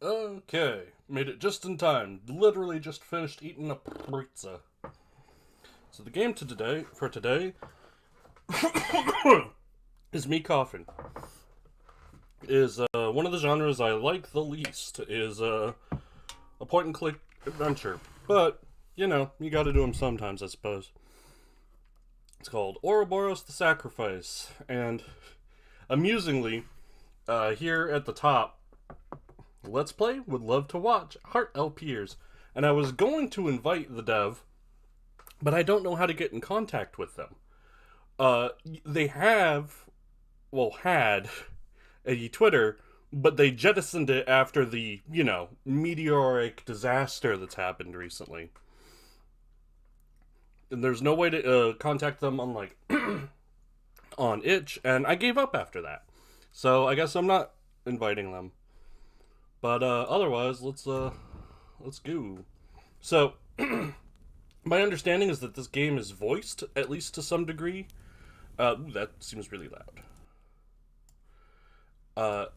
Okay, made it just in time. Literally just finished eating a pizza. So the game for today is me coughing. Is one of the genres I like the least. Is a point and click adventure, but you know you got to do them sometimes, I suppose. It's called Ouroboros: The Sacrifice, and amusingly, here at the top. Let's Play would love to watch Heart LPers. And I was going to invite the dev, but I don't know how to get in contact with them. They had a Twitter, but they jettisoned it after the, meteoric disaster that's happened recently. And there's no way to contact them on, on Itch, and I gave up after that. So I guess I'm not inviting them. But otherwise, let's go. So, my understanding is that this game is voiced, at least to some degree. That seems really loud.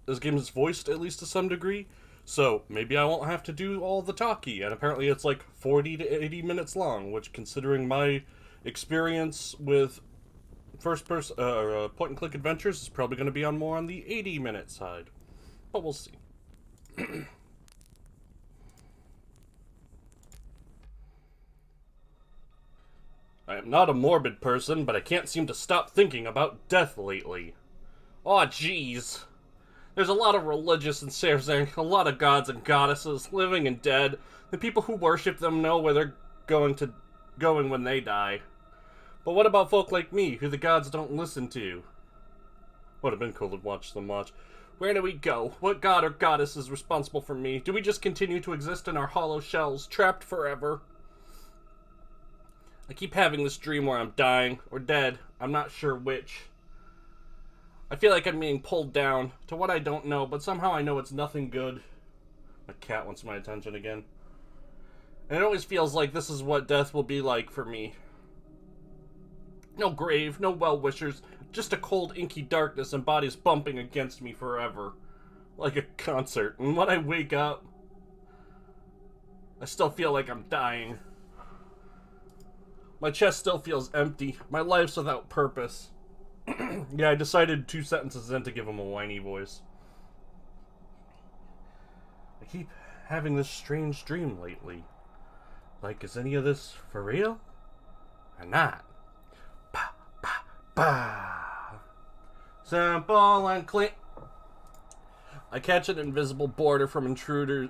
This game is voiced, at least to some degree. So, maybe I won't have to do all the talkie. And apparently it's like 40 to 80 minutes long, which, considering my experience with first-person point-and-click adventures, is probably going to be more on the 80-minute side. But we'll see. I am not a morbid person, but I can't seem to stop thinking about death lately. Aw, jeez. There's a lot of religious and a lot of gods and goddesses, living and dead. The people who worship them know where they're going when they die. But what about folk like me, who the gods don't listen to? Would have been cool to watch them watch. Where do we go? What god or goddess is responsible for me? Do we just continue to exist in our hollow shells, trapped forever? I keep having this dream where I'm dying, or dead. I'm not sure which. I feel like I'm being pulled down to what I don't know, but somehow I know it's nothing good. My cat wants my attention again. And it always feels like this is what death will be like for me. No grave, no well-wishers, just a cold, inky darkness and bodies bumping against me forever. Like a concert. And when I wake up, I still feel like I'm dying. My chest still feels empty. My life's without purpose. Yeah, I decided 2 sentences in to give him a whiny voice. I keep having this strange dream lately. Like, is any of this for real? Or not? Bah. Simple and clean. I catch an invisible border from intruders.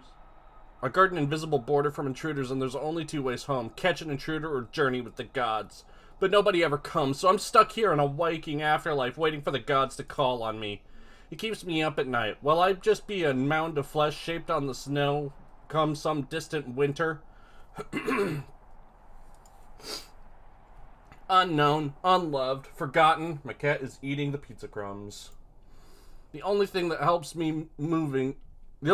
I guard an invisible border from intruders, and there's only 2 ways home. Catch an intruder or journey with the gods. But nobody ever comes, so I'm stuck here in a Viking afterlife, waiting for the gods to call on me. It keeps me up at night. Will I just be a mound of flesh shaped on the snow come some distant winter? Unknown, unloved, forgotten. My cat is eating the pizza crumbs. The only thing that helps me moving, the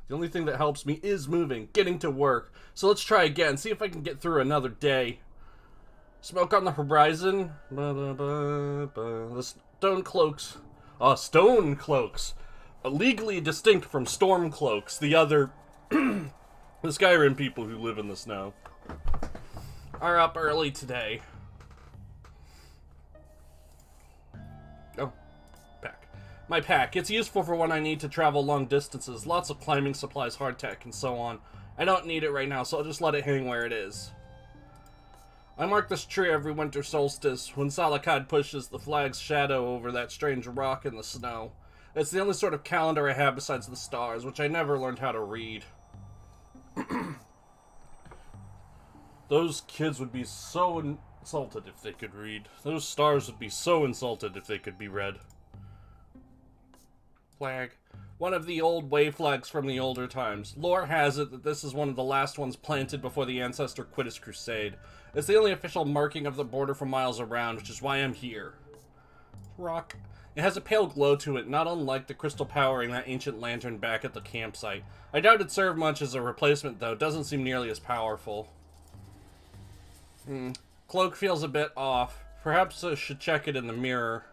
only thing that helps me is moving, getting to work. So let's try again, see if I can get through another day. Smoke on the horizon. The stone cloaks. Stone cloaks. Legally distinct from storm cloaks, the other, the Skyrim people who live in the snow, are up early today. My pack. It's useful for when I need to travel long distances. Lots of climbing supplies, hardtack, and so on. I don't need it right now, so I'll just let it hang where it is. I mark this tree every winter solstice, when Salakad pushes the flag's shadow over that strange rock in the snow. It's the only sort of calendar I have besides the stars, which I never learned how to read. Those kids would be so insulted if they could read. Those stars would be so insulted if they could be read. Flag. One of the old wave flags from the older times. Lore has it that this is one of the last ones planted before the ancestor quit his crusade. It's the only official marking of the border for miles around, which is why I'm here. Rock. It has a pale glow to it, not unlike the crystal powering that ancient lantern back at the campsite. I doubt it'd serve much as a replacement, though. It doesn't seem nearly as powerful. Cloak feels a bit off. Perhaps I should check it in the mirror.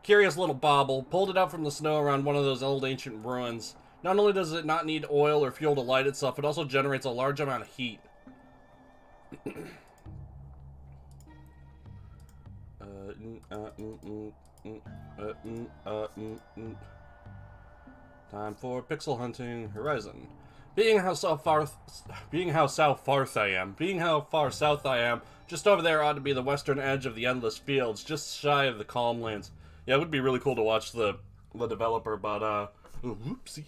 Curious little bauble. Pulled it out from the snow around one of those old ancient ruins. Not only does it not need oil or fuel to light itself, it also generates a large amount of heat. Time for pixel hunting horizon. Being how far south I am, just over there ought to be the western edge of the endless fields, just shy of the calm lands. Yeah, it would be really cool to watch the developer, but whoopsie.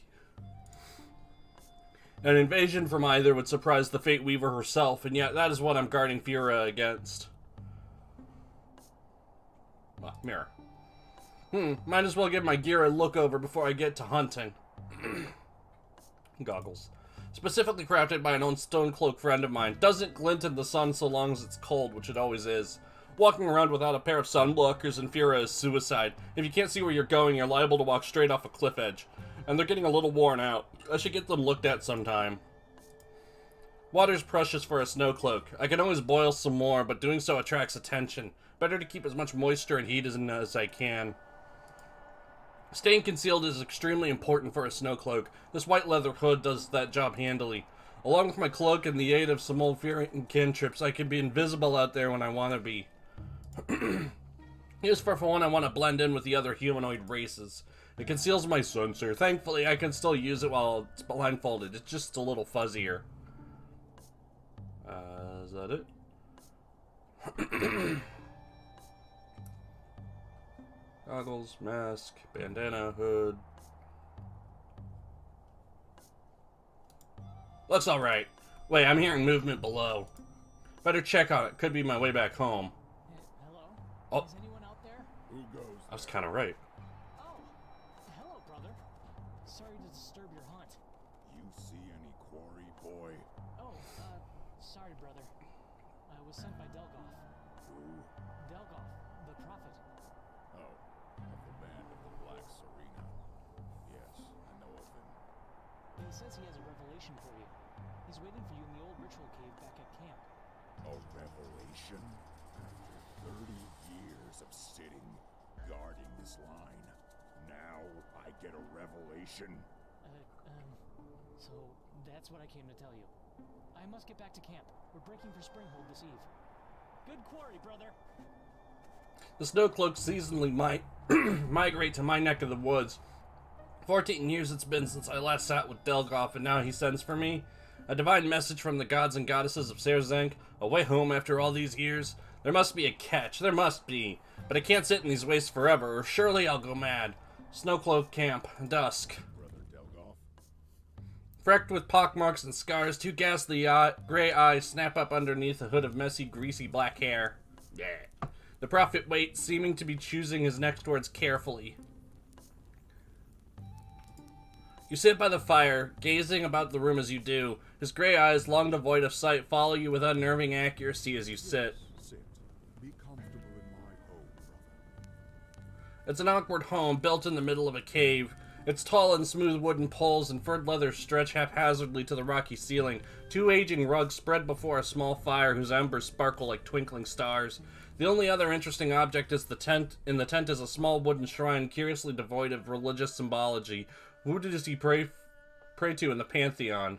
An invasion from either would surprise the Fate Weaver herself, and yet that is what I'm guarding Fura against. Mirror. Might as well give my gear a look over before I get to hunting. Goggles. Specifically crafted by an old stone cloak friend of mine. Doesn't glint in the sun so long as it's cold, which it always is. Walking around without a pair of sunblockers in Fura is suicide. If you can't see where you're going, you're liable to walk straight off a cliff edge. And they're getting a little worn out. I should get them looked at sometime. Water's precious for a snow cloak. I can always boil some more, but doing so attracts attention. Better to keep as much moisture and heat as I can. Staying concealed is extremely important for a snow cloak. This white leather hood does that job handily. Along with my cloak and the aid of some old Furian cantrips, I can be invisible out there when I want to be. Used for when I want to blend in with the other humanoid races. It conceals my sensor. Thankfully, I can still use it while it's blindfolded. It's just a little fuzzier. Is that it? Goggles, mask, bandana, hood. Looks alright. Wait, I'm hearing movement below. Better check on it. Could be my way back home. Hello? Oh. Is anyone out there? Who goes? I was kind of right. Oh, hello, brother. Sorry to disturb your hunt. You see any quarry, boy? Oh, sorry, brother. I was sent by Delgoth. Who? Delgoth, the prophet. Oh, of the band of the Black Serena. Yes, I know of him. He says he has a revelation for you. He's waiting for you in the old ritual cave back at camp. A revelation? After 30 years of sitting, guarding this line, now I get a revelation? So that's what I came to tell you. I must get back to camp. We're breaking for Springhold this eve. Good quarry, brother. The snow cloaks seasonally might migrate to my neck of the woods. 14 years it's been since I last sat with Delgoth, and now he sends for me. A divine message from the gods and goddesses of Serzank, a way home after all these years. There must be a catch, there must be. But I can't sit in these wastes forever, or surely I'll go mad. Snowcloak camp, dusk. Brother Delgoth? Frecked with pockmarks and scars, two ghastly gray eyes snap up underneath a hood of messy, greasy black hair. Yeah. The prophet waits, seeming to be choosing his next words carefully. You sit by the fire, gazing about the room as you do. His gray eyes, long devoid of sight, follow you with unnerving accuracy as you sit. Sit. Be comfortable in my home, brother. It's an awkward home built in the middle of a cave. Its tall and smooth wooden poles and furred leather stretch haphazardly to the rocky ceiling. Two aging rugs spread before a small fire whose embers sparkle like twinkling stars. The only other interesting object is the tent. In the tent is a small wooden shrine curiously devoid of religious symbology. Who does he pray to in the pantheon?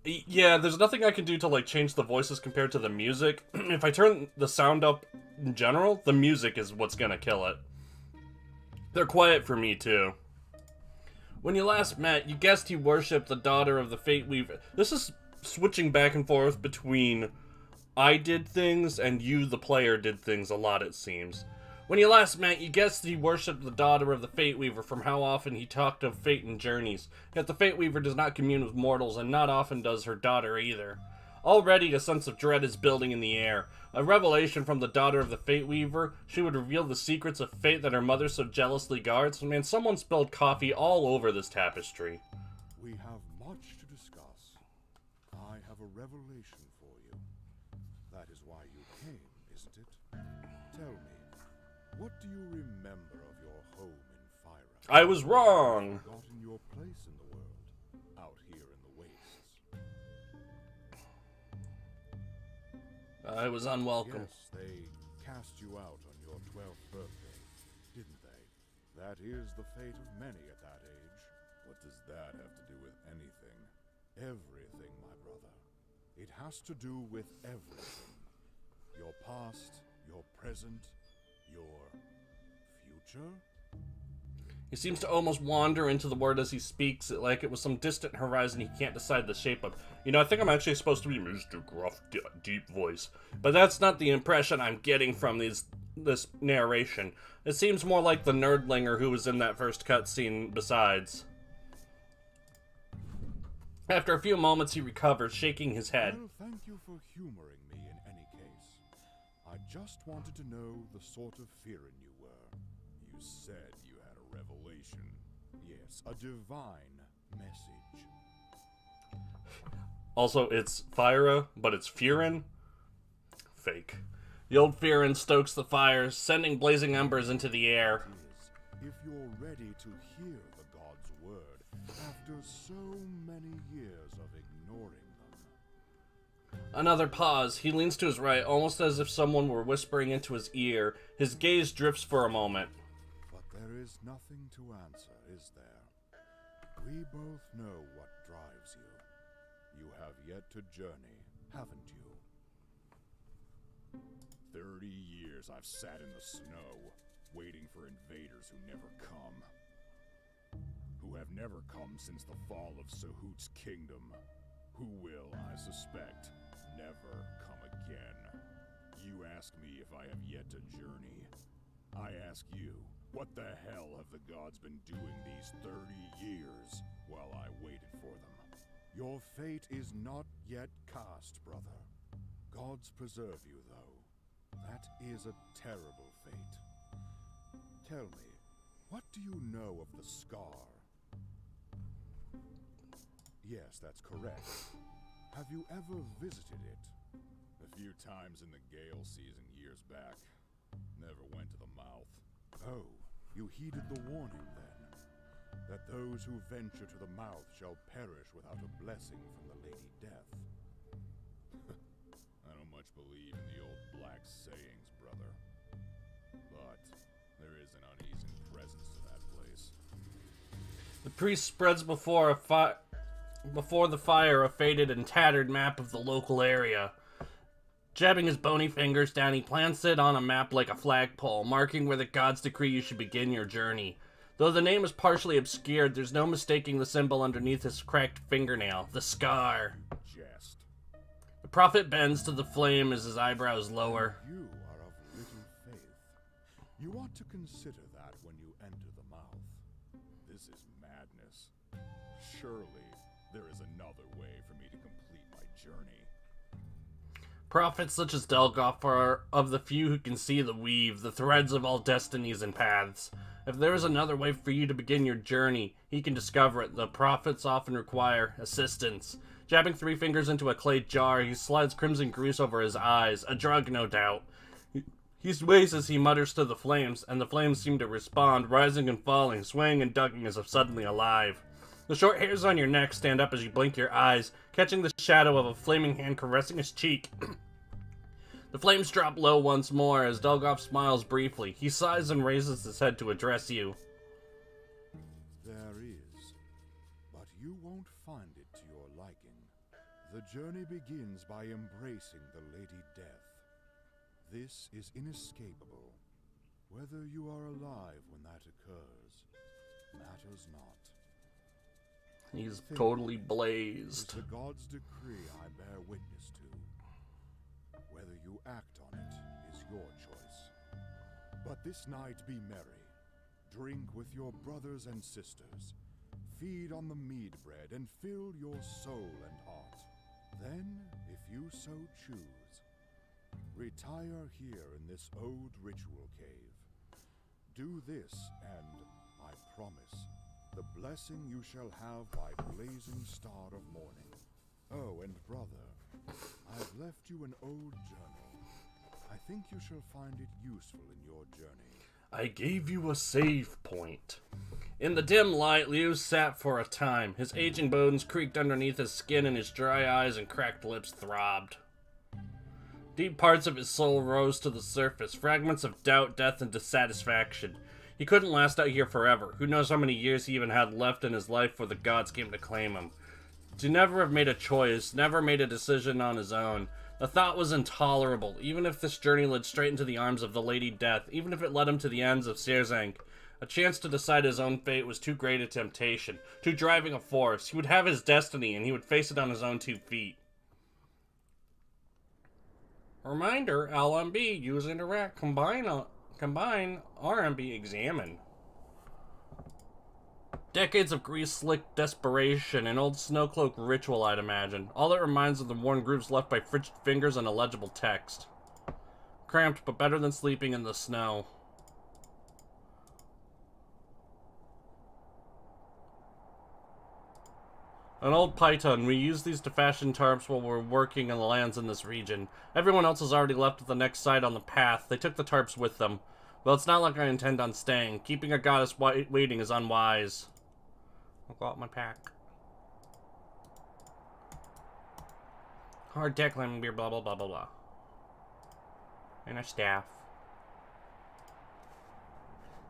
Yeah, there's nothing I can do to like change the voices compared to the music. If I turn the sound up in general, the music is what's gonna kill it. They're quiet for me too. When you last met, you guessed he worshipped the daughter of the Fate Weaver. This is switching back and forth between I did things and you, the player, did things a lot, it seems. When you last met, you guessed he worshipped the daughter of the Fate Weaver from how often he talked of fate and journeys. Yet the Fate Weaver does not commune with mortals, and not often does her daughter either. Already a sense of dread is building in the air. A revelation from the daughter of the Fate Weaver. She would reveal the secrets of fate that her mother so jealously guards. Man, someone spilled coffee all over this tapestry. We have much to discuss. I have a revelation for you. That is why you came, isn't it? Tell me, what do you remember of your home in Fyra? I was wrong. Forgotten your place in the world, out here in the wastes. I was unwelcome. Yes, they cast you out on your 12th birthday, didn't they? That is the fate of many at that age. What does that have to do with anything? Everything, my brother. It has to do with everything. Your past, your present, your future? He seems to almost wander into the word as he speaks, like it was some distant horizon he can't decide the shape of. You know, I think I'm actually supposed to be Mr. Gruff, deep voice. But that's not the impression I'm getting from this narration. It seems more like the nerdlinger who was in that first cutscene besides. After a few moments, he recovers, shaking his head. Well, thank you for humoring me in any case. I just wanted to know the sort of Firin you were. You said you had a revelation. Yes, a divine message. Also, it's Fyra, but it's Firin. Fake. The old Firin stokes the fires, sending blazing embers into the air. If you're ready to hear the God's word after so many years of ignoring them. Another pause. He leans to his right, almost as if someone were whispering into his ear. His gaze drifts for a moment. But there is nothing to answer, is there? We both know what drives you. You have yet to journey, haven't you? 30 years I've sat in the snow, waiting for invaders who never come. Who have never come since the fall of Sahut's kingdom. Who will, I suspect, never come again. You ask me if I have yet to journey. I ask you, what the hell have the gods been doing these 30 years while I waited for them? Your fate is not yet cast, brother. Gods preserve you, though. That is a terrible fate. Tell me, what do you know of the Scar? Yes, that's correct. Have you ever visited it? A few times in the Gale season years back. Never went to the mouth. Oh, you heeded the warning then. That those who venture to the mouth shall perish without a blessing from the Lady Death. I don't much believe in the old black sayings, brother. But there is an uneasy presence to that place. The priest spreads before the fire a faded and tattered map of the local area. Jabbing his bony fingers down, he plants it on a map like a flagpole, marking where the gods decree you should begin your journey. Though the name is partially obscured, there's no mistaking the symbol underneath his cracked fingernail, the scar. Jest. The prophet bends to the flame as his eyebrows lower. You are of little faith. You ought to consider that when you enter the mouth. This is madness. Surely there is another way for me to complete my journey. Prophets such as Delgoff are of the few who can see the weave, the threads of all destinies and paths. If there is another way for you to begin your journey, he can discover it. The prophets often require assistance. Jabbing 3 fingers into a clay jar, he slides crimson grease over his eyes, a drug no doubt. He sways as he mutters to the flames, and the flames seem to respond, rising and falling, swaying and ducking as if suddenly alive. The short hairs on your neck stand up as you blink your eyes, catching the shadow of a flaming hand caressing his cheek. The flames drop low once more as Delgoff smiles briefly. He sighs and raises his head to address you. There is, but you won't find it to your liking. The journey begins by embracing the Lady Death. This is inescapable. Whether you are alive when that occurs matters not. He's totally blazed. It's the god's decree I bear witness to. Whether you act on it is your choice. But this night be merry. Drink with your brothers and sisters. Feed on the mead bread and fill your soul and heart. Then, if you so choose, retire here in this old ritual cave. Do this, and I promise, the blessing you shall have by blazing star of morning. Oh, and brother, I've left you an old journal. I think you shall find it useful in your journey. I gave you a save point. In the dim light, Liu sat for a time. His aging bones creaked underneath his skin and his dry eyes and cracked lips throbbed. Deep parts of his soul rose to the surface, fragments of doubt, death, and dissatisfaction. He couldn't last out here forever. Who knows how many years he even had left in his life before the gods came to claim him. To never have made a choice, never made a decision on his own. The thought was intolerable, even if this journey led straight into the arms of the Lady Death, even if it led him to the ends of Serzank. A chance to decide his own fate was too great a temptation, too driving a force. He would have his destiny, and he would face it on his own 2 feet. Reminder, LMB, use interact, combine RMB, examine. Decades of grease-slick desperation, an old snowcloak ritual, I'd imagine. All that reminds of the worn grooves left by frigid fingers and illegible text. Cramped, but better than sleeping in the snow. An old python. We use these to fashion tarps while we're working on the lands in this region. Everyone else has already left at the next site on the path. They took the tarps with them. Well, it's not like I intend on staying. Keeping a goddess waiting is unwise. I'll go out my pack. Hard deck, lemon beer, blah, blah, blah, blah, blah. And a staff.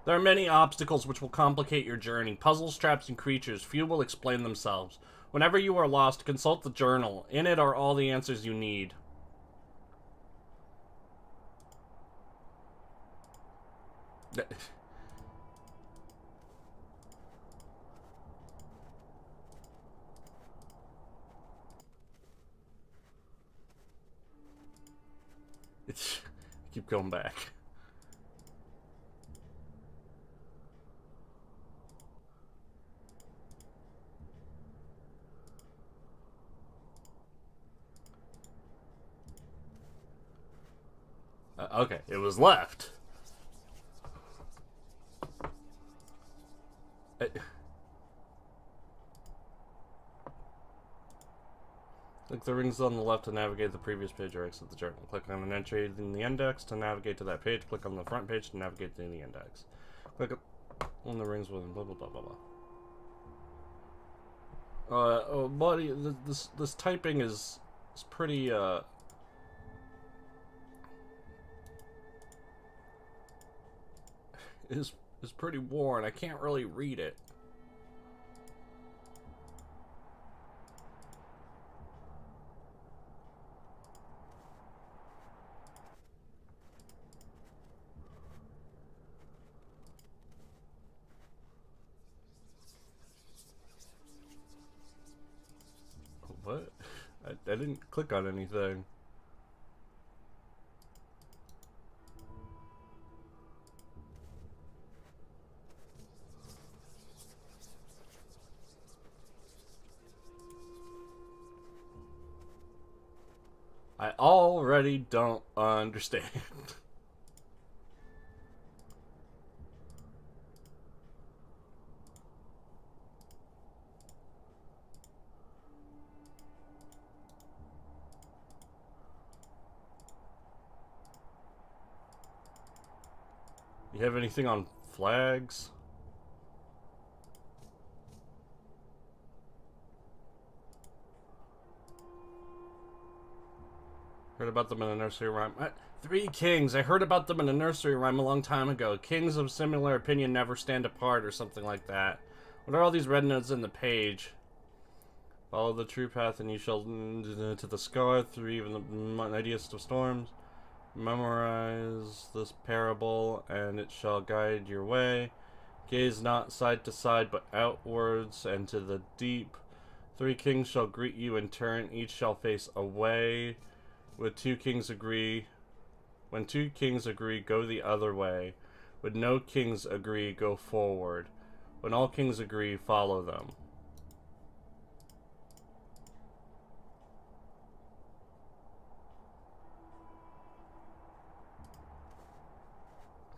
There are many obstacles which will complicate your journey. Puzzles, traps, and creatures. Few will explain themselves. Whenever you are lost, consult the journal. In it are all the answers you need. Keep going back. Okay, it was left. Click the rings on the left to navigate the previous page or exit the journal. Click on an entry in the index to navigate to that page. Click on the front page to navigate to the index. Click on the rings with blah blah blah blah blah. Oh, buddy, this typing is pretty is pretty worn. I can't really read it. What? I didn't click on anything. I already don't understand. You have anything on flags? Heard about them in a nursery rhyme. 3 kings. I heard about them in a nursery rhyme a long time ago. Kings of similar opinion never stand apart, or something like that. What are all these red notes in the page? Follow the true path and you shall to the scar through even the mightiest of storms. Memorize this parable and it shall guide your way. Gaze not side to side but outwards and to the deep. 3 kings shall greet you in turn, each shall face away. When 2 kings agree, go the other way. When no kings agree, go forward. When all kings agree, follow them.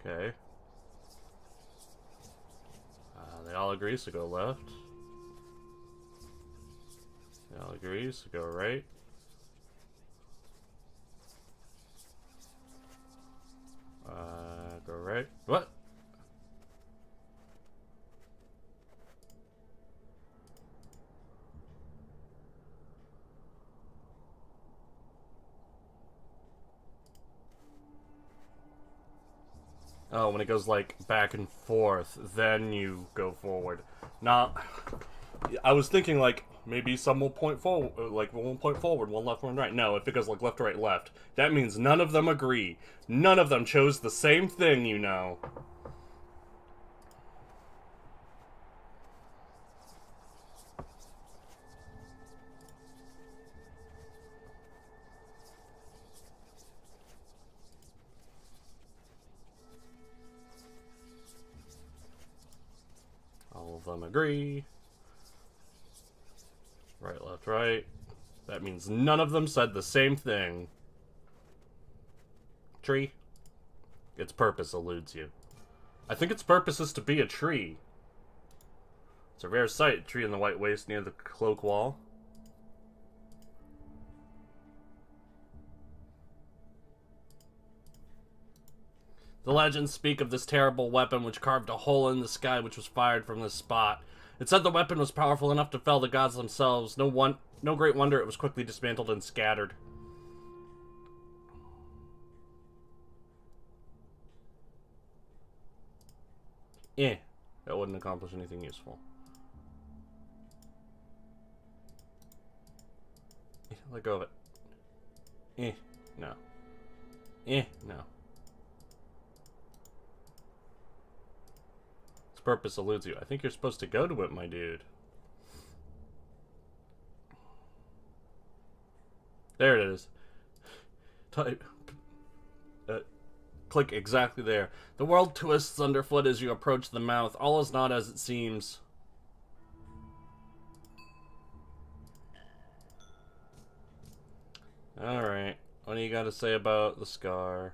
Okay. They all agree, so go left. They all agree, so go right. Go right. What? Oh, when it goes, like, back and forth, then you go forward. Not... I was thinking, like, maybe some will point forward, like, one point forward, one left, one right. No, if it goes, like, left, right, left, that means none of them agree. None of them chose the same thing, you know. All of them agree. Right, left, right. That means none of them said the same thing. Tree. Its purpose eludes you. I think its purpose is to be a tree. It's a rare sight, a tree in the white waste near the cloak wall. The legends speak of this terrible weapon which carved a hole in the sky which was fired from this spot. It said the weapon was powerful enough to fell the gods themselves. No great wonder it was quickly dismantled and scattered. That wouldn't accomplish anything useful. Let go of it. No. No. Its purpose eludes you. I think you're supposed to go to it, my dude. There it is. Type. Click exactly there. The world twists underfoot as you approach the mouth. All is not as it seems. Alright. What do you got to say about the scar?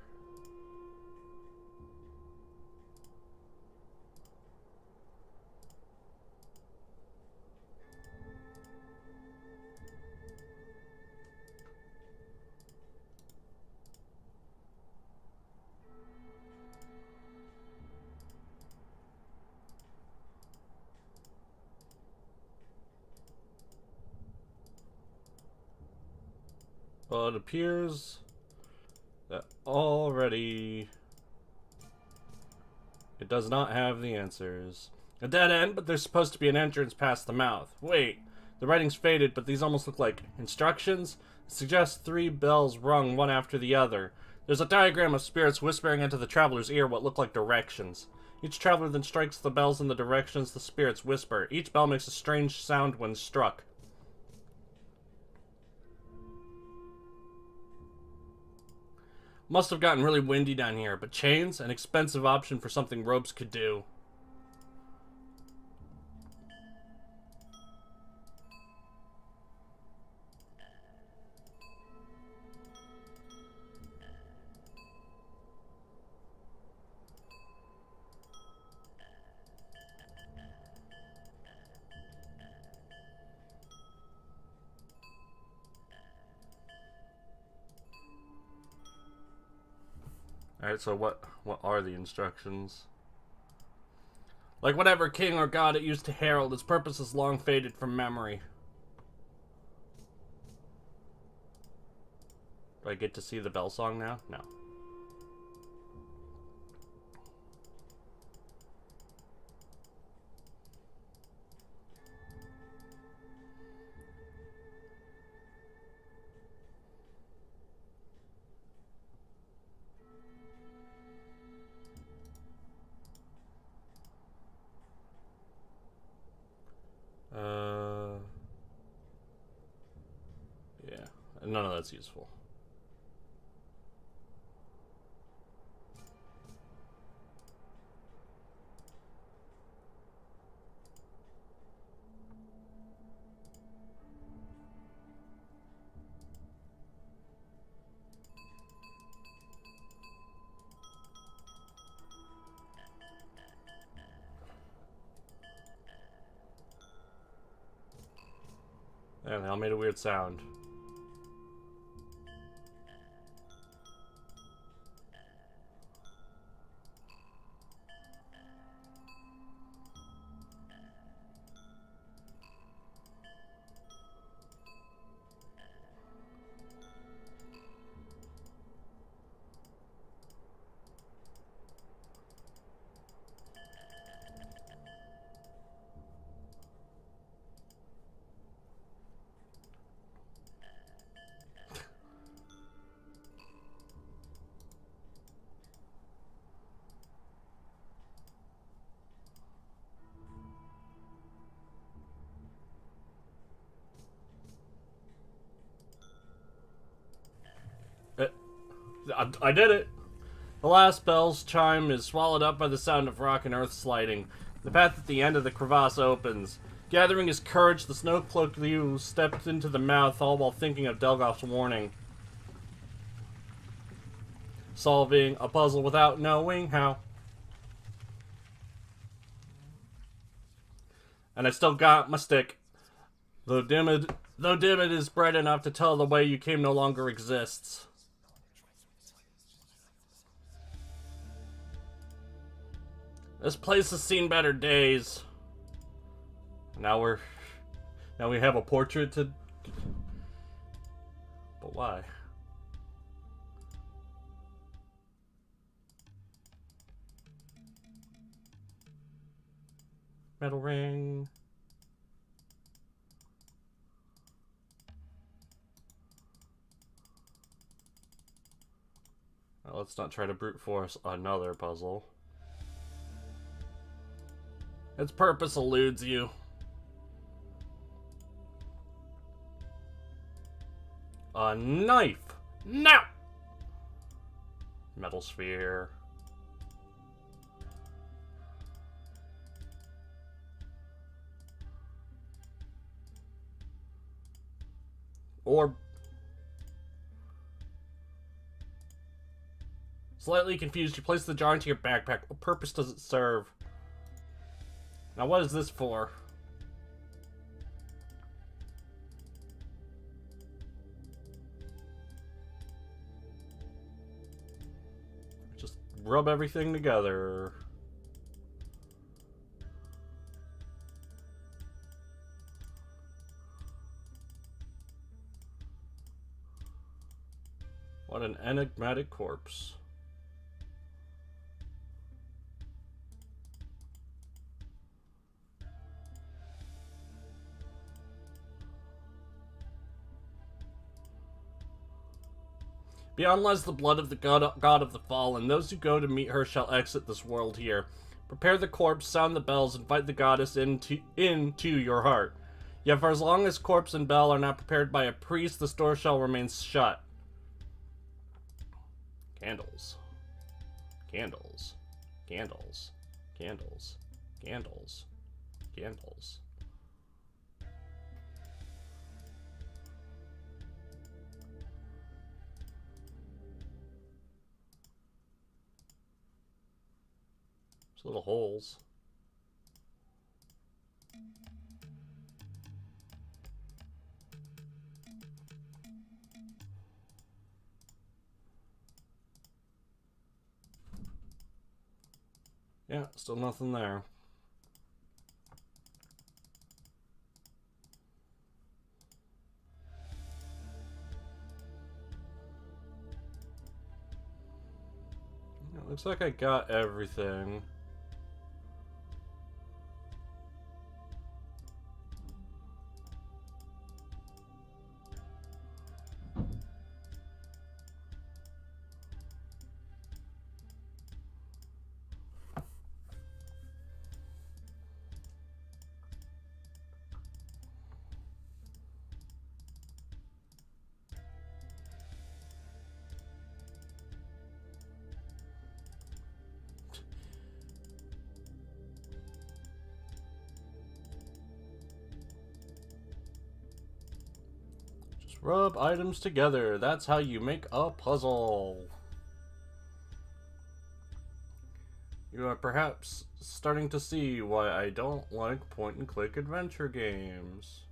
Well, it appears that already it does not have the answers. A dead end, but there's supposed to be an entrance past the mouth. Wait, the writing's faded, but these almost look like instructions. It suggests 3 bells rung one after the other. There's a diagram of spirits whispering into the traveler's ear what look like directions. Each traveler then strikes the bells in the directions the spirits whisper. Each bell makes a strange sound when struck. Must have gotten really windy down here, but chains? An expensive option for something ropes could do. Alright, so what are the instructions? Like whatever king or god it used to herald, its purpose is long faded from memory. Do I get to see the bell song now? No. Yeah, none of that's useful. Yeah, they all made a weird sound. I did it! The last bell's chime is swallowed up by the sound of rock and earth sliding. The path at the end of the crevasse opens. Gathering his courage, the snow-cloaked Liu stepped into the mouth, all while thinking of Delgoth's warning. Solving a puzzle without knowing how. And I still got my stick. Though dimmed is bright enough to tell the way you came no longer exists. This place has seen better days. Now we have a portrait to... But why? Metal ring. Well, let's not try to brute force another puzzle. Its purpose eludes you. A knife! No! Metal sphere. Or... Slightly confused, you place the jar into your backpack. What purpose does it serve? Now what is this for? Just rub everything together. What an enigmatic corpse. Beyond lies the blood of the god of the fallen. Those who go to meet her shall exit this world here. Prepare the corpse, sound the bells, invite the goddess into your heart. Yet for as long as corpse and bell are not prepared by a priest, the door shall remain shut. Candles. Candles. Candles. Candles. Candles. Candles. There's little holes. Yeah, still nothing there. It looks like I got everything. Rub items together. That's how you make a puzzle. You are perhaps starting to see why I don't like point-and-click adventure games.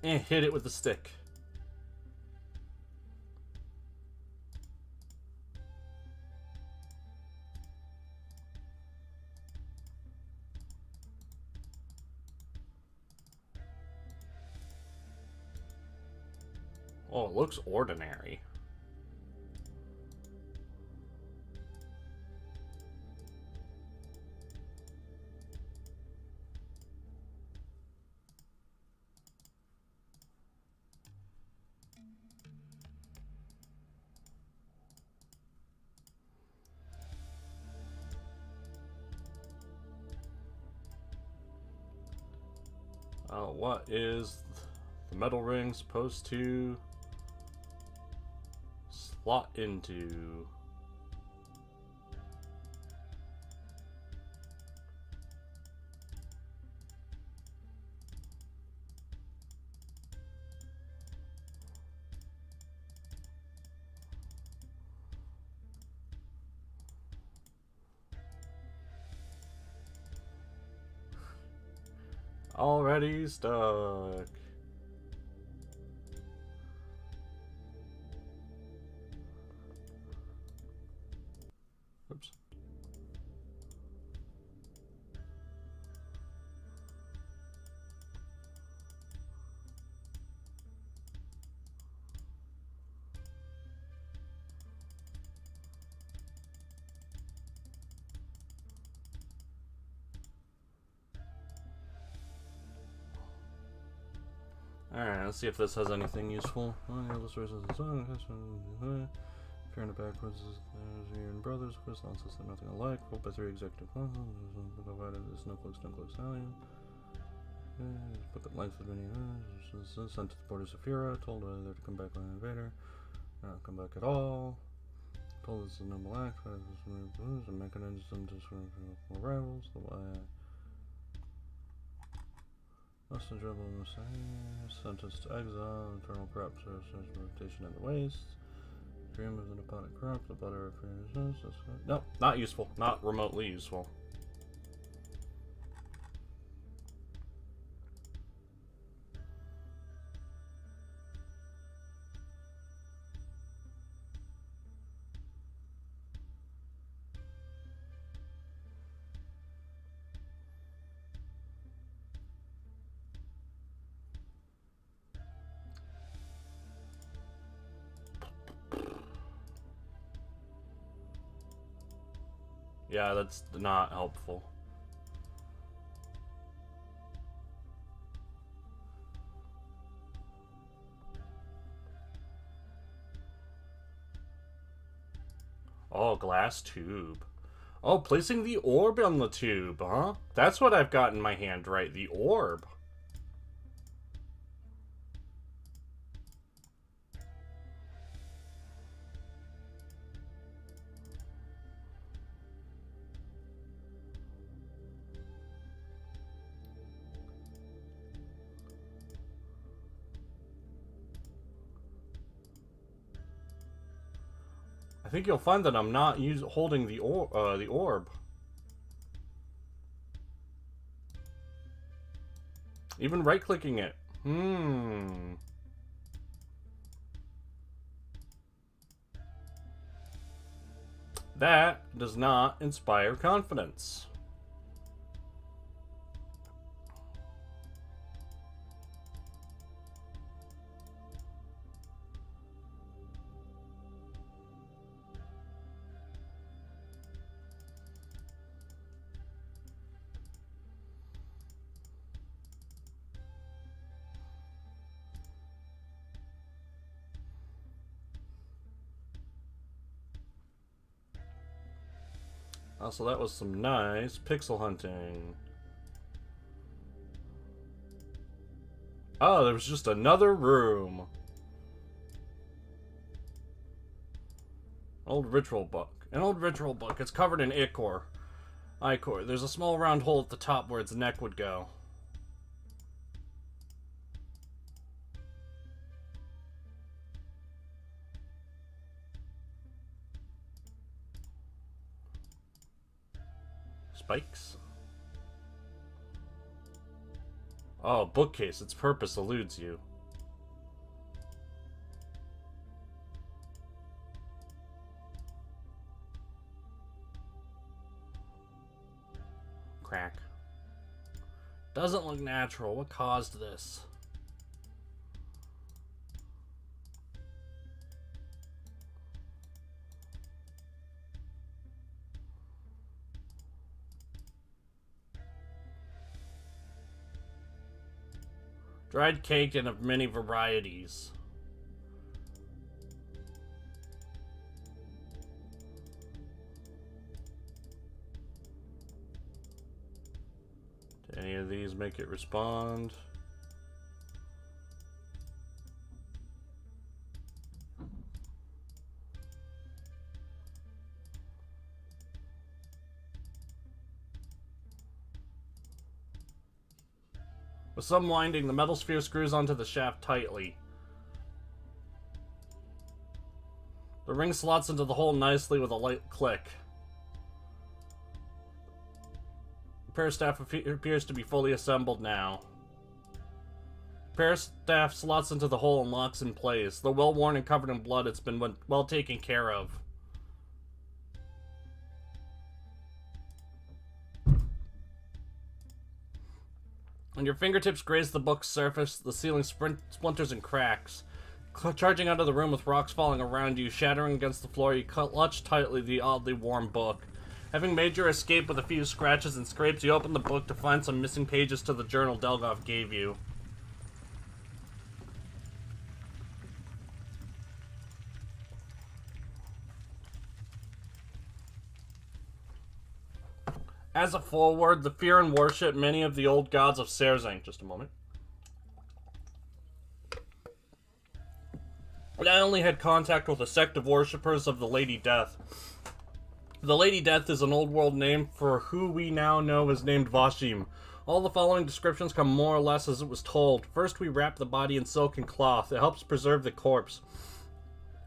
Hit it with the stick. Oh, it looks ordinary. What is the metal ring supposed to slot into? Already stuck. Oops. Alright, let's see if this has anything useful. Illustrations of the song. If you're in the backwards, you're in brothers, of course, nonsense that nothing alike. Vote by 3 executive provided the Snowcloak Stallion. Book at length of many sent to the borders of Fura, told there to come back on invader. Not come back at all. Told this is a noble act, a mechanism to sort of rivals. Lost in trouble in the sentenced to exile, internal crop source, rotation in the waste. Dream of the Neponic crop, the butter of furnace. Nope, not useful. Not remotely useful. Yeah, that's not helpful. Oh, glass tube. Oh, placing the orb on the tube, huh? That's what I've got in my hand, right? The orb. I think you'll find that I'm not holding the orb. Even right-clicking it. That does not inspire confidence. So that was some nice pixel hunting. Oh, there was just another room. Old ritual book. An old ritual book. It's covered in ichor. Ichor. There's a small round hole at the top where its neck would go. Spikes? Oh, bookcase. Its purpose eludes you. Crack. Doesn't look natural. What caused this? Dried cake and of many varieties. Do any of these make it respond? With some winding, the metal sphere screws onto the shaft tightly. The ring slots into the hole nicely with a light click. The parastaff appears to be fully assembled now. The parastaff slots into the hole and locks in place. Though well worn and covered in blood, it's been well taken care of. When your fingertips graze the book's surface, the ceiling splinters and cracks. Charging out of the room with rocks falling around you, shattering against the floor, you clutch tightly the oddly warm book. Having made your escape with a few scratches and scrapes, you open the book to find some missing pages to the journal Delgov gave you. As a foreword, the fear and worship many of the old gods of Serzang. Just a moment. I only had contact with a sect of worshippers of the Lady Death. The Lady Death is an old world name for who we now know is named Vashim. All the following descriptions come more or less as it was told. First, we wrap the body in silk and cloth. It helps preserve the corpse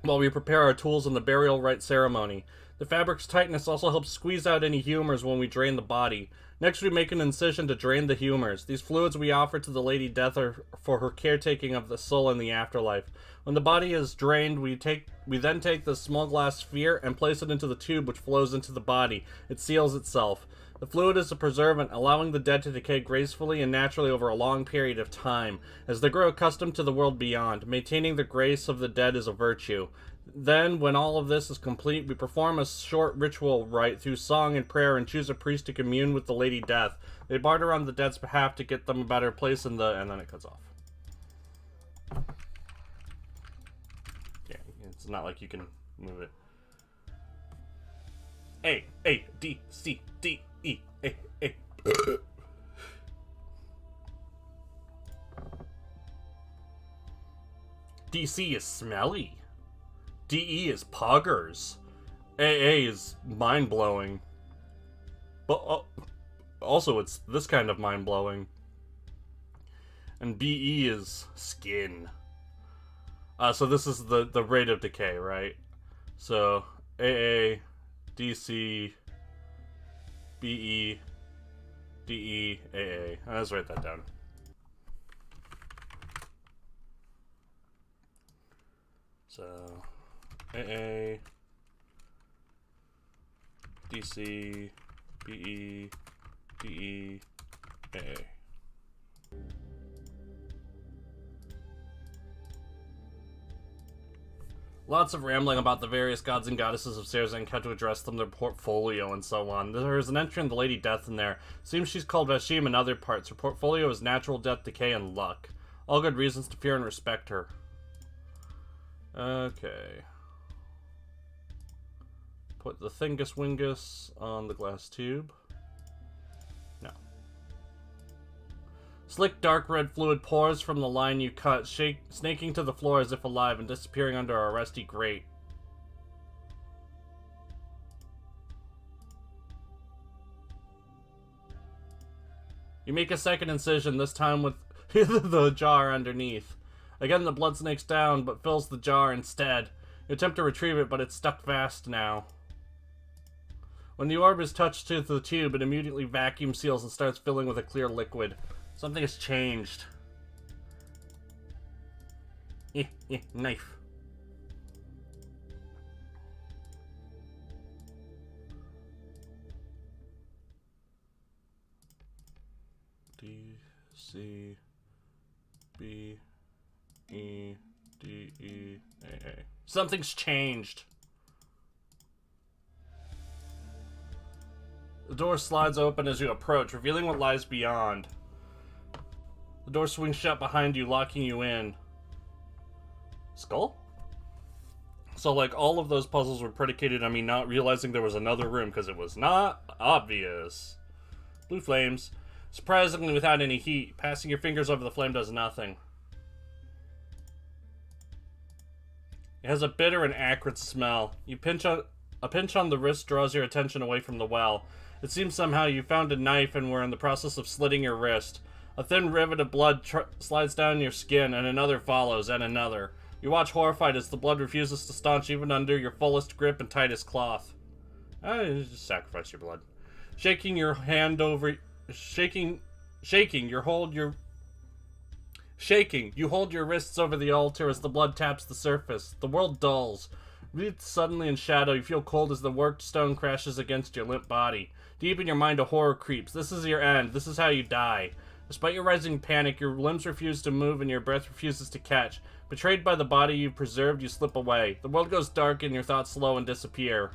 while we prepare our tools in the burial rite ceremony. The fabric's tightness also helps squeeze out any humors when we drain the body. Next, we make an incision to drain the humors. These fluids we offer to the Lady Death are for her caretaking of the soul in the afterlife. When the body is drained, we then take the small glass sphere and place it into the tube which flows into the body. It seals itself. The fluid is a preservant, allowing the dead to decay gracefully and naturally over a long period of time, as they grow accustomed to the world beyond. Maintaining the grace of the dead is a virtue. Then, when all of this is complete, we perform a short ritual rite through song and prayer and choose a priest to commune with the Lady Death. They barter on the dead's behalf to get them a better place in the... And then it cuts off. Yeah, it's not like you can move it. A, A, D, C, D, E, A, A. DC is smelly. DE is poggers. AA is mind-blowing. But also it's this kind of mind-blowing. And BE is skin. So this is the rate of decay, right? So AA, DC, BE, DE, AA. Let's write that down. So AA, DC, BE, DE, AA. Lots of rambling about the various gods and goddesses of Serzang, how to address them, their portfolio, and so on. There's an entry in the Lady Death in there. Seems she's called Vashim in other parts. Her portfolio is natural death, decay, and luck. All good reasons to fear and respect her. Okay. Put the Thingus Wingus on the glass tube. No. Slick dark red fluid pours from the line you cut, snaking to the floor as if alive and disappearing under a rusty grate. You make a second incision, this time with the jar underneath. Again, the blood snakes down, but fills the jar instead. You attempt to retrieve it, but it's stuck fast now. When the orb is touched to the tube, it immediately vacuum seals and starts filling with a clear liquid. Something has changed. Knife. D, C, B, E, D, E, A, A. Something's changed. The door slides open as you approach, revealing what lies beyond. The door swings shut behind you, locking you in. Skull? So, like, all of those puzzles were predicated on me not realizing there was another room, because it was not obvious. Blue flames. Surprisingly without any heat. Passing your fingers over the flame does nothing. It has a bitter and acrid smell. A pinch on the wrist draws your attention away from the well. It seems somehow you found a knife and were in the process of slitting your wrist. A thin rivet of blood slides down your skin, and another follows, and another. You watch horrified as the blood refuses to staunch even under your fullest grip and tightest cloth. Just sacrifice your blood. Shaking, you hold your wrists over the altar as the blood taps the surface. The world dulls. Wreathed suddenly in shadow, you feel cold as the worked stone crashes against your limp body. Deep in your mind, a horror creeps. This is your end. This is how you die. Despite your rising panic, your limbs refuse to move and your breath refuses to catch. Betrayed by the body you've preserved, you slip away. The world goes dark and your thoughts slow and disappear.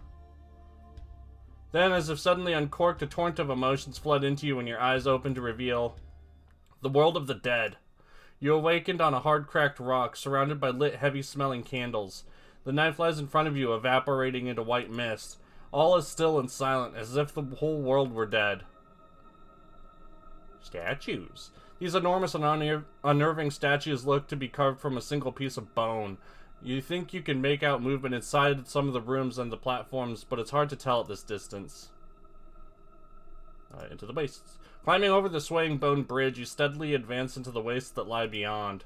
Then, as if suddenly uncorked, a torrent of emotions flood into you and your eyes open to reveal the world of the dead. You awakened on a hard-cracked rock, surrounded by lit, heavy-smelling candles. The knife lies in front of you, evaporating into white mist. All is still and silent, as if the whole world were dead. Statues. These enormous and unnerving statues look to be carved from a single piece of bone. You think you can make out movement inside some of the rooms and the platforms, but it's hard to tell at this distance. Into the wastes. Climbing over the swaying bone bridge, you steadily advance into the wastes that lie beyond.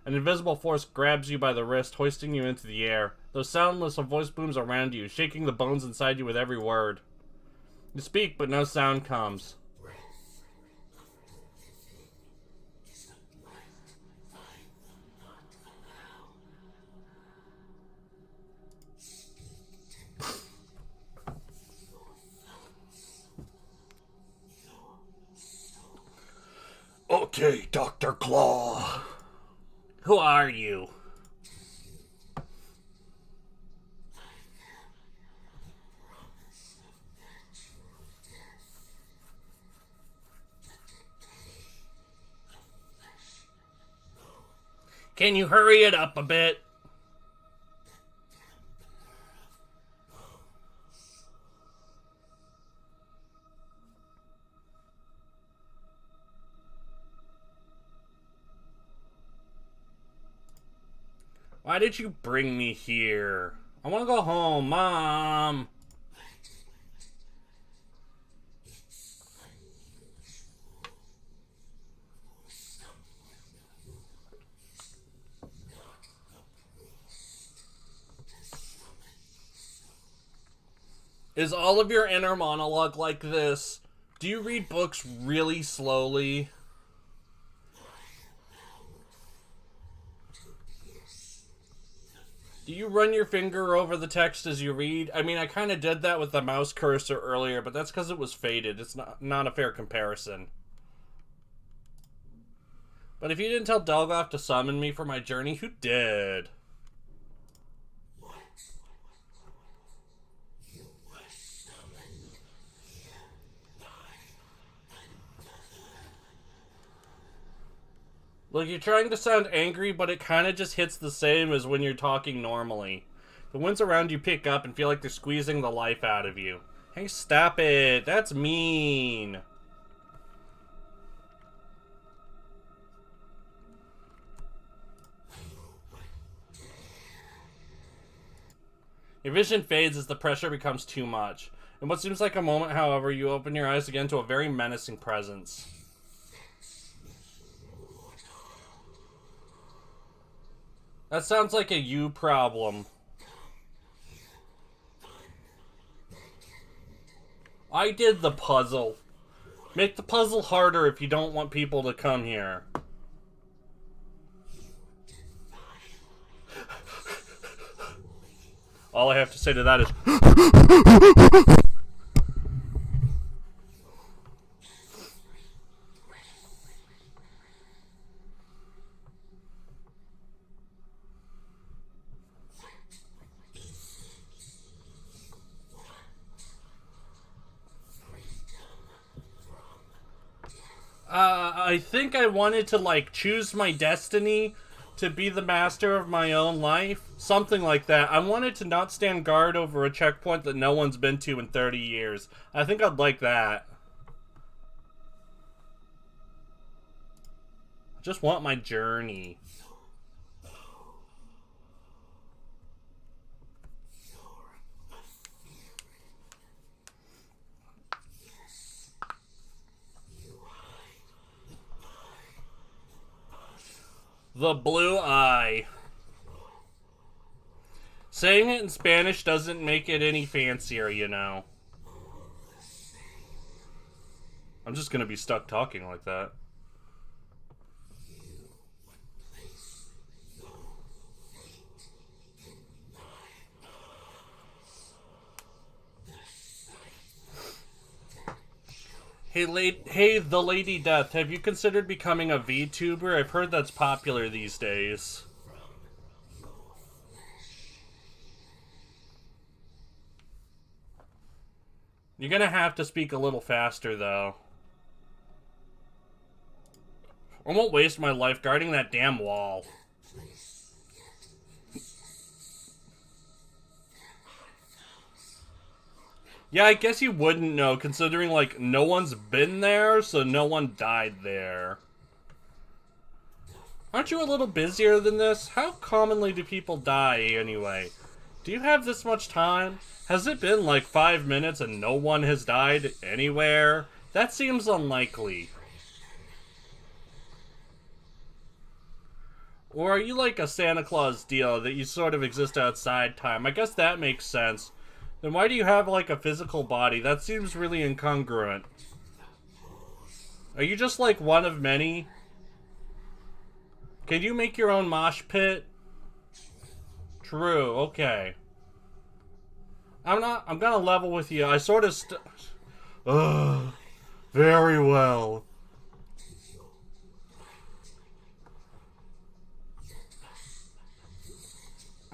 An invisible force grabs you by the wrist, hoisting you into the air. Though soundless, a voice booms around you, shaking the bones inside you with every word. You speak, but no sound comes. Okay, Dr. Claw. Who are you? Can you hurry it up a bit? Why did you bring me here? I want to go home, Mom. Is all of your inner monologue like this? Do you read books really slowly? Do you run your finger over the text as you read? I mean, I kind of did that with the mouse cursor earlier, but that's because it was faded. It's not a fair comparison. But if you didn't tell Delgoff to summon me for my journey, who did? Look, you're trying to sound angry, but it kind of just hits the same as when you're talking normally. The winds around you pick up and feel like they're squeezing the life out of you. Hey, stop it. That's mean. Your vision fades as the pressure becomes too much. In what seems like a moment, however, you open your eyes again to a very menacing presence. That sounds like a you problem. I did the puzzle. Make the puzzle harder if you don't want people to come here. All I have to say to that is... I think I wanted to, like, choose my destiny to be the master of my own life. Something like that. I wanted to not stand guard over a checkpoint that no one's been to in 30 years. I think I'd like that. I just want my journey. The blue eye. Saying it in Spanish doesn't make it any fancier, you know. I'm just gonna be stuck talking like that. Hey, the Lady Death, have you considered becoming a VTuber? I've heard that's popular these days. You're gonna have to speak a little faster, though. I won't waste my life guarding that damn wall. Yeah, I guess you wouldn't know, considering, like, no one's been there, so no one died there. Aren't you a little busier than this? How commonly do people die, anyway? Do you have this much time? Has it been, like, 5 minutes and no one has died anywhere? That seems unlikely. Or are you like a Santa Claus deal that you sort of exist outside time? I guess that makes sense. Then why do you have, like, a physical body? That seems really incongruent. Are you just, like, one of many? Can you make your own mosh pit? True, okay. I'm gonna level with you. I sort of Ugh. Very well.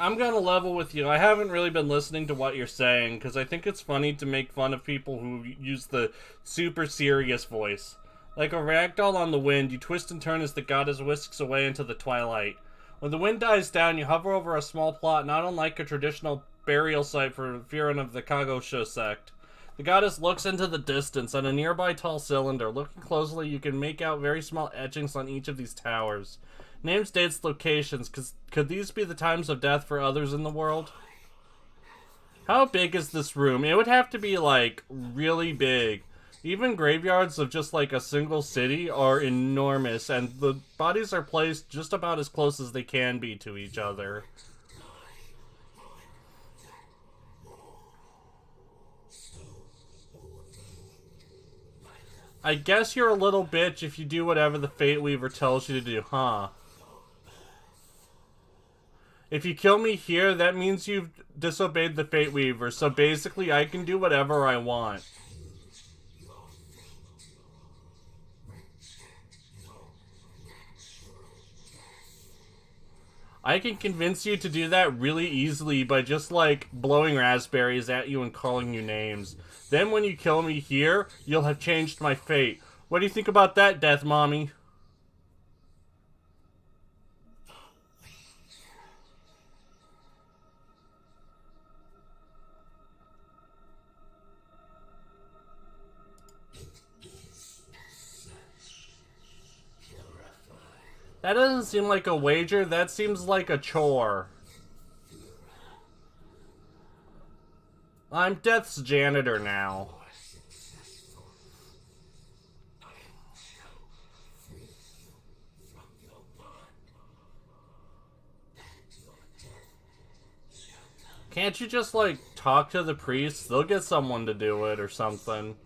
I'm gonna level with you. I haven't really been listening to what you're saying, because I think it's funny to make fun of people who use the super serious voice. Like a ragdoll on the wind, you twist and turn as the goddess whisks away into the twilight. When the wind dies down, you hover over a small plot not unlike a traditional burial site for Firin of the Kagosho sect. The goddess looks into the distance on a nearby tall cylinder. Looking closely, you can make out very small etchings on each of these towers. Names, dates, locations. Could these be the times of death for others in the world? How big is this room? It would have to be, like, really big. Even graveyards of just, like, a single city are enormous, and the bodies are placed just about as close as they can be to each other. I guess you're a little bitch if you do whatever the Fate Weaver tells you to do, huh? If you kill me here, that means you've disobeyed the Fate Weaver, so basically I can do whatever I want. I can convince you to do that really easily by just, like, blowing raspberries at you and calling you names. Then when you kill me here, you'll have changed my fate. What do you think about that, Death Mommy? That doesn't seem like a wager, that seems like a chore. I'm Death's janitor now. Can't you just, like, talk to the priests? They'll get someone to do it or something.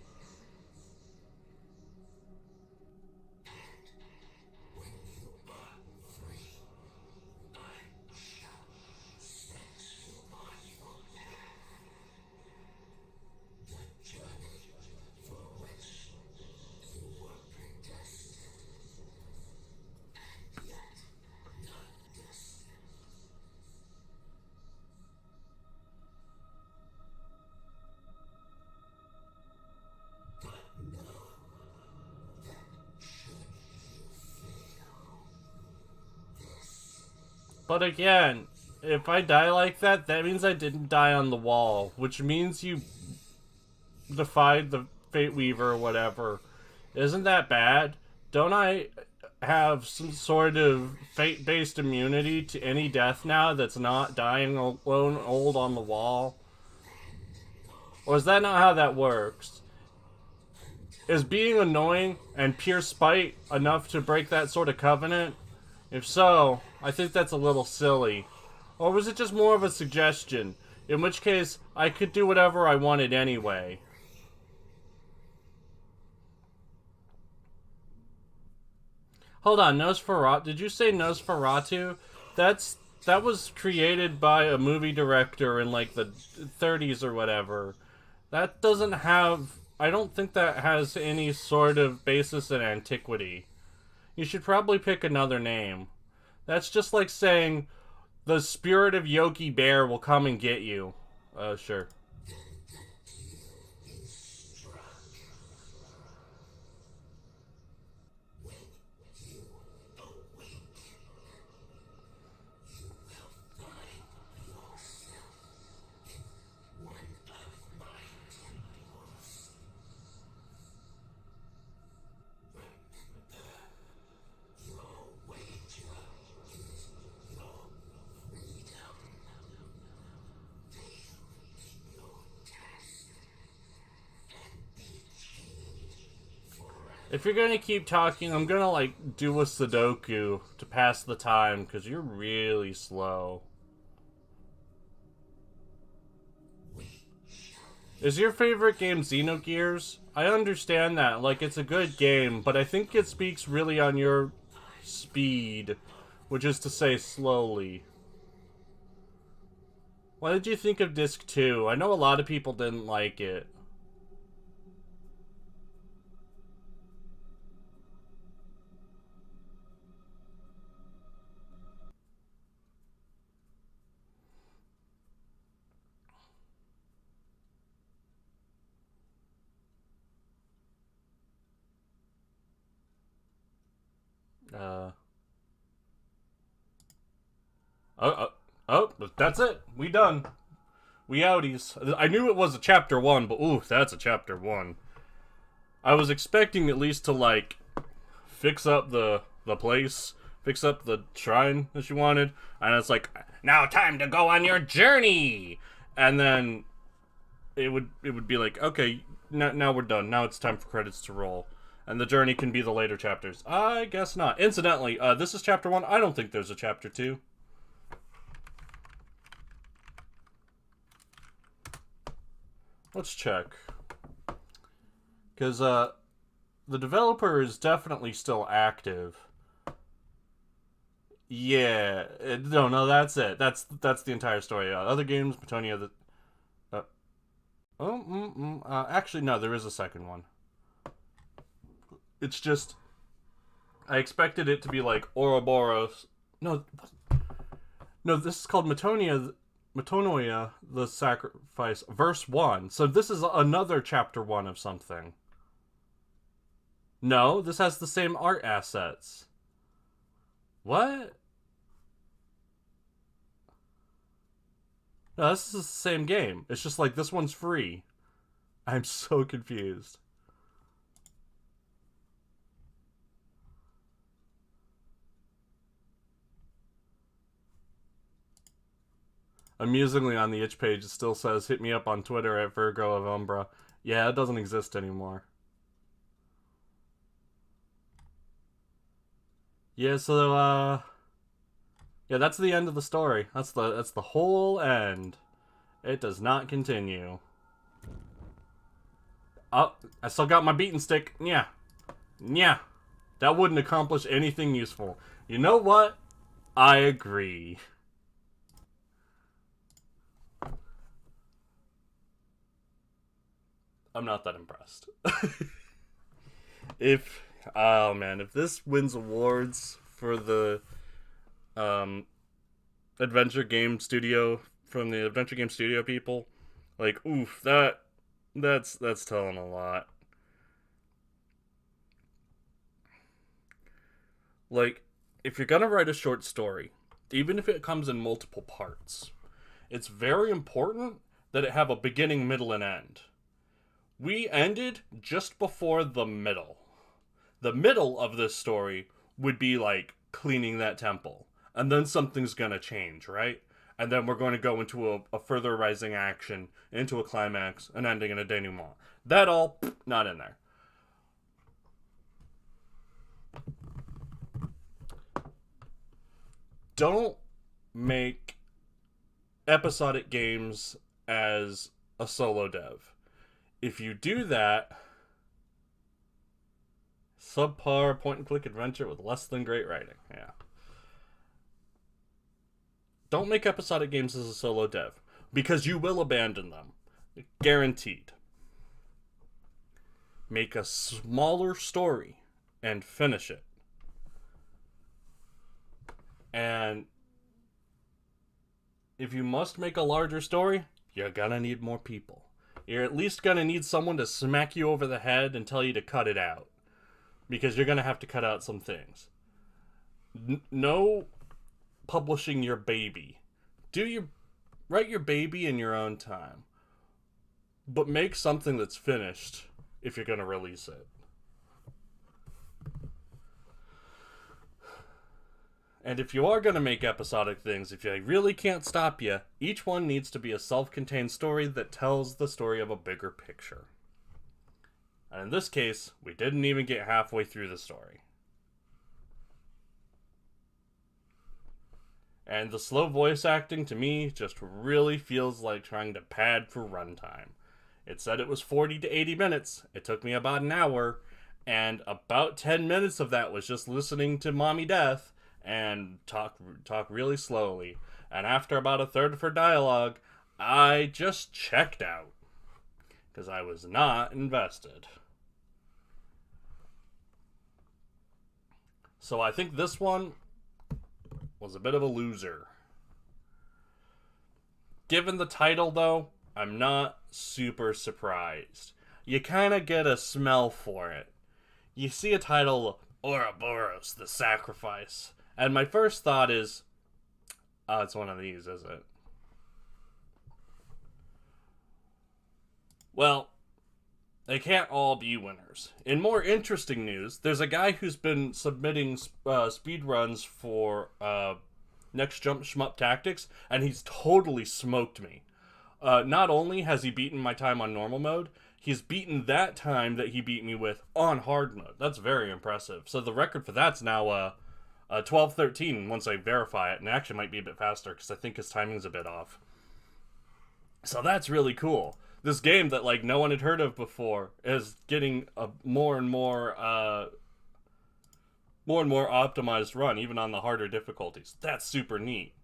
But again, if I die like that, that means I didn't die on the wall, which means you defied the Fate Weaver or whatever. Isn't that bad? Don't I have some sort of fate-based immunity to any death now that's not dying alone old on the wall? Or is that not how that works? Is being annoying and pure spite enough to break that sort of covenant? If so, I think that's a little silly. Or was it just more of a suggestion? In which case, I could do whatever I wanted anyway. Hold on, Nosferatu? Did you say Nosferatu? That was created by a movie director in like the 30s or whatever. That doesn't have... I don't think that has any sort of basis in antiquity. You should probably pick another name. That's just like saying, the spirit of Yogi Bear will come and get you. Sure. If you're gonna keep talking, I'm gonna, like, do a Sudoku to pass the time, because you're really slow. Is your favorite game Xenogears? I understand that, like, it's a good game, but I think it speaks really on your speed, which is to say slowly. What did you think of Disc 2? I know a lot of people didn't like it. That's it. We done. We outies. I knew it was a chapter 1, but ooh, that's a chapter 1. I was expecting at least to, like, fix up the place, fix up the shrine that you wanted, and it's like, now time to go on your journey! And then it would be like, okay, now we're done. Now it's time for credits to roll. And the journey can be the later chapters. I guess not. Incidentally, this is chapter 1. I don't think there's a chapter 2. Let's check. Because, the developer is definitely still active. Yeah. No, that's it. That's the entire story. Other games, Metonia, actually, no, there is a second one. It's just... I expected it to be like Ouroboros. No, this is called Metonia, the Sacrifice, verse 1. So this is another chapter 1 of something. No, this has the same art assets. What? No, this is the same game. It's just like this one's free. I'm so confused. Amusingly, on the itch page, it still says, hit me up on Twitter at Virgo of Umbra. Yeah, it doesn't exist anymore. Yeah, so, yeah, that's the end of the story. That's the whole end. It does not continue. Oh, I still got my beaten stick. Yeah. That wouldn't accomplish anything useful. You know what? I agree. I'm not that impressed. If this wins awards for the adventure game studio, from the adventure game studio people, like, oof, that's telling a lot. Like, if you're gonna write a short story, even if it comes in multiple parts, it's very important that it have a beginning, middle, and end. We ended just before the middle. The middle of this story would be like cleaning that temple. And then something's gonna change, right? And then we're going to go into a further rising action, into a climax, an ending, and a denouement. That all, not in there. don't make episodic games as a solo dev. If you do that, subpar point-and-click adventure with less than great writing. Yeah. Don't make episodic games as a solo dev, because you will abandon them. Guaranteed. Make a smaller story and finish it. And if you must make a larger story, you're gonna need more people. You're at least gonna need someone to smack you over the head and tell you to cut it out. Because you're gonna have to cut out some things. No publishing your baby. Write your baby in your own time. But make something that's finished if you're gonna release it. And if you are going to make episodic things, if I really can't stop you, each one needs to be a self-contained story that tells the story of a bigger picture. And in this case, we didn't even get halfway through the story. And the slow voice acting, to me, just really feels like trying to pad for runtime. It said it was 40 to 80 minutes. It took me about an hour, and about 10 minutes of that was just listening to Mommy Death and talk really slowly. And after about a third of her dialogue, I just checked out. Because I was not invested. So I think this one was a bit of a loser. Given the title, though, I'm not super surprised. You kind of get a smell for it. You see a title, Ouroboros, the Sacrifice. And my first thought is, oh, it's one of these, is it? Well, they can't all be winners. In more interesting news, there's a guy who's been submitting speedruns for Next Jump Shmup Tactics, and he's totally smoked me. Not only has he beaten my time on normal mode, he's beaten that time that he beat me with on hard mode. That's very impressive. So the record for that's now 12:13 once I verify it, and it actually might be a bit faster because I think his timing's a bit off. So that's really cool. This game that like no one had heard of before is getting a more and more optimized run, even on the harder difficulties. That's super neat.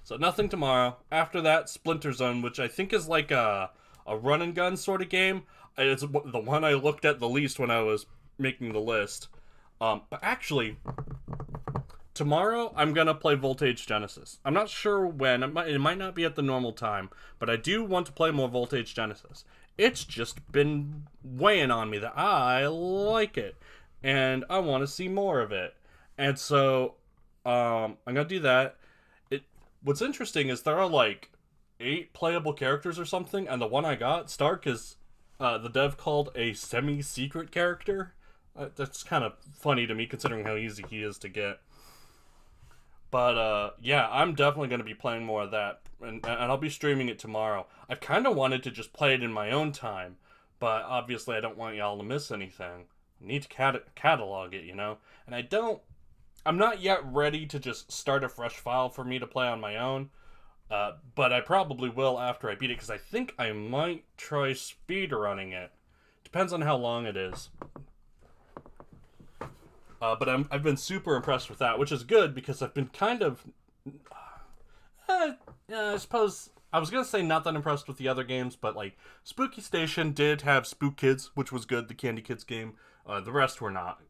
So nothing tomorrow. After that, Splinter Zone, which I think is like a run and gun sort of game. It's the one I looked at the least when I was making the list. But actually, tomorrow I'm going to play Voltage Genesis. I'm not sure when. It might not be at the normal time, but I do want to play more Voltage Genesis. It's just been weighing on me that I like it, and I want to see more of it. And so, I'm going to do that. What's interesting is there are like 8 playable characters or something, and the one I got, Stark, is the dev called a semi-secret character. That's kind of funny to me considering how easy he is to get. But yeah, I'm definitely going to be playing more of that, and I'll be streaming it tomorrow. I've kind of wanted to just play it in my own time, but obviously I don't want y'all to miss anything. I need to catalog it, you know? And I'm not yet ready to just start a fresh file for me to play on my own, but I probably will after I beat it, because I think I might try speedrunning it. Depends on how long it is. But I've been super impressed with that, which is good, because I've been kind of... I suppose... I was going to say not that impressed with the other games, but like Spooky Station did have Spook Kids, which was good, the Candy Kids game. The rest were not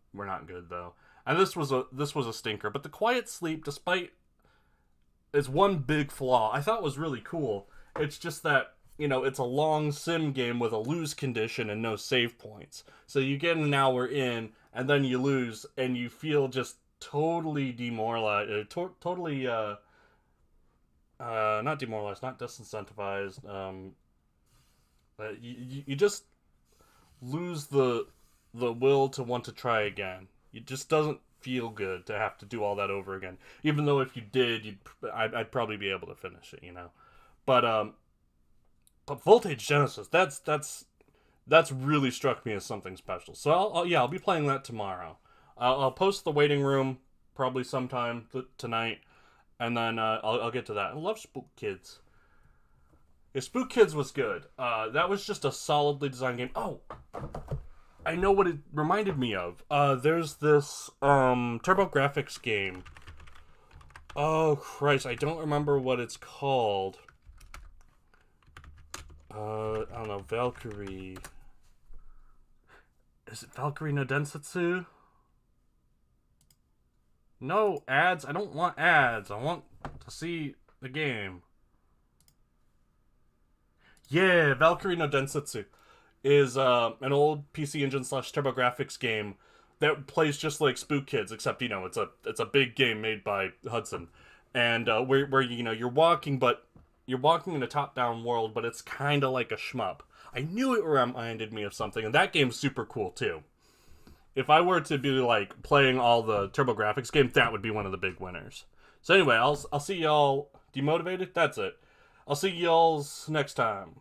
good, though. And this was a stinker. But the Quiet Sleep, despite its one big flaw, I thought was really cool. It's just that, you know, it's a long sim game with a lose condition and no save points. So you get an hour in, and then you lose, and you feel just totally demoralized. Not demoralized, not disincentivized. You just lose the will to want to try again. It just doesn't feel good to have to do all that over again. Even though if you did, I'd probably be able to finish it, you know. But Voltage Genesis, that's really struck me as something special. So I'll be playing that tomorrow. I'll post the waiting room probably sometime tonight, and then I'll get to that. I love Spook Kids. Yeah, Spook Kids was good. That was just a solidly designed game. Oh, I know what it reminded me of. There's this TurboGrafx game. Oh Christ, I don't remember what it's called. I don't know, Valkyrie. Is it Valkyrie no Densetsu? No ads. I don't want ads. I want to see the game. Yeah, Valkyrie no Densetsu is an old PC Engine / TurboGrafx game that plays just like Spook Kids, except it's a big game made by Hudson, and where you're walking, but you're walking in a top-down world, but it's kind of like a shmup. I knew it reminded me of something, and that game's super cool too. If I were to be like playing all the TurboGrafx games, that would be one of the big winners. So anyway, I'll see y'all demotivated. That's it. I'll see y'all's next time.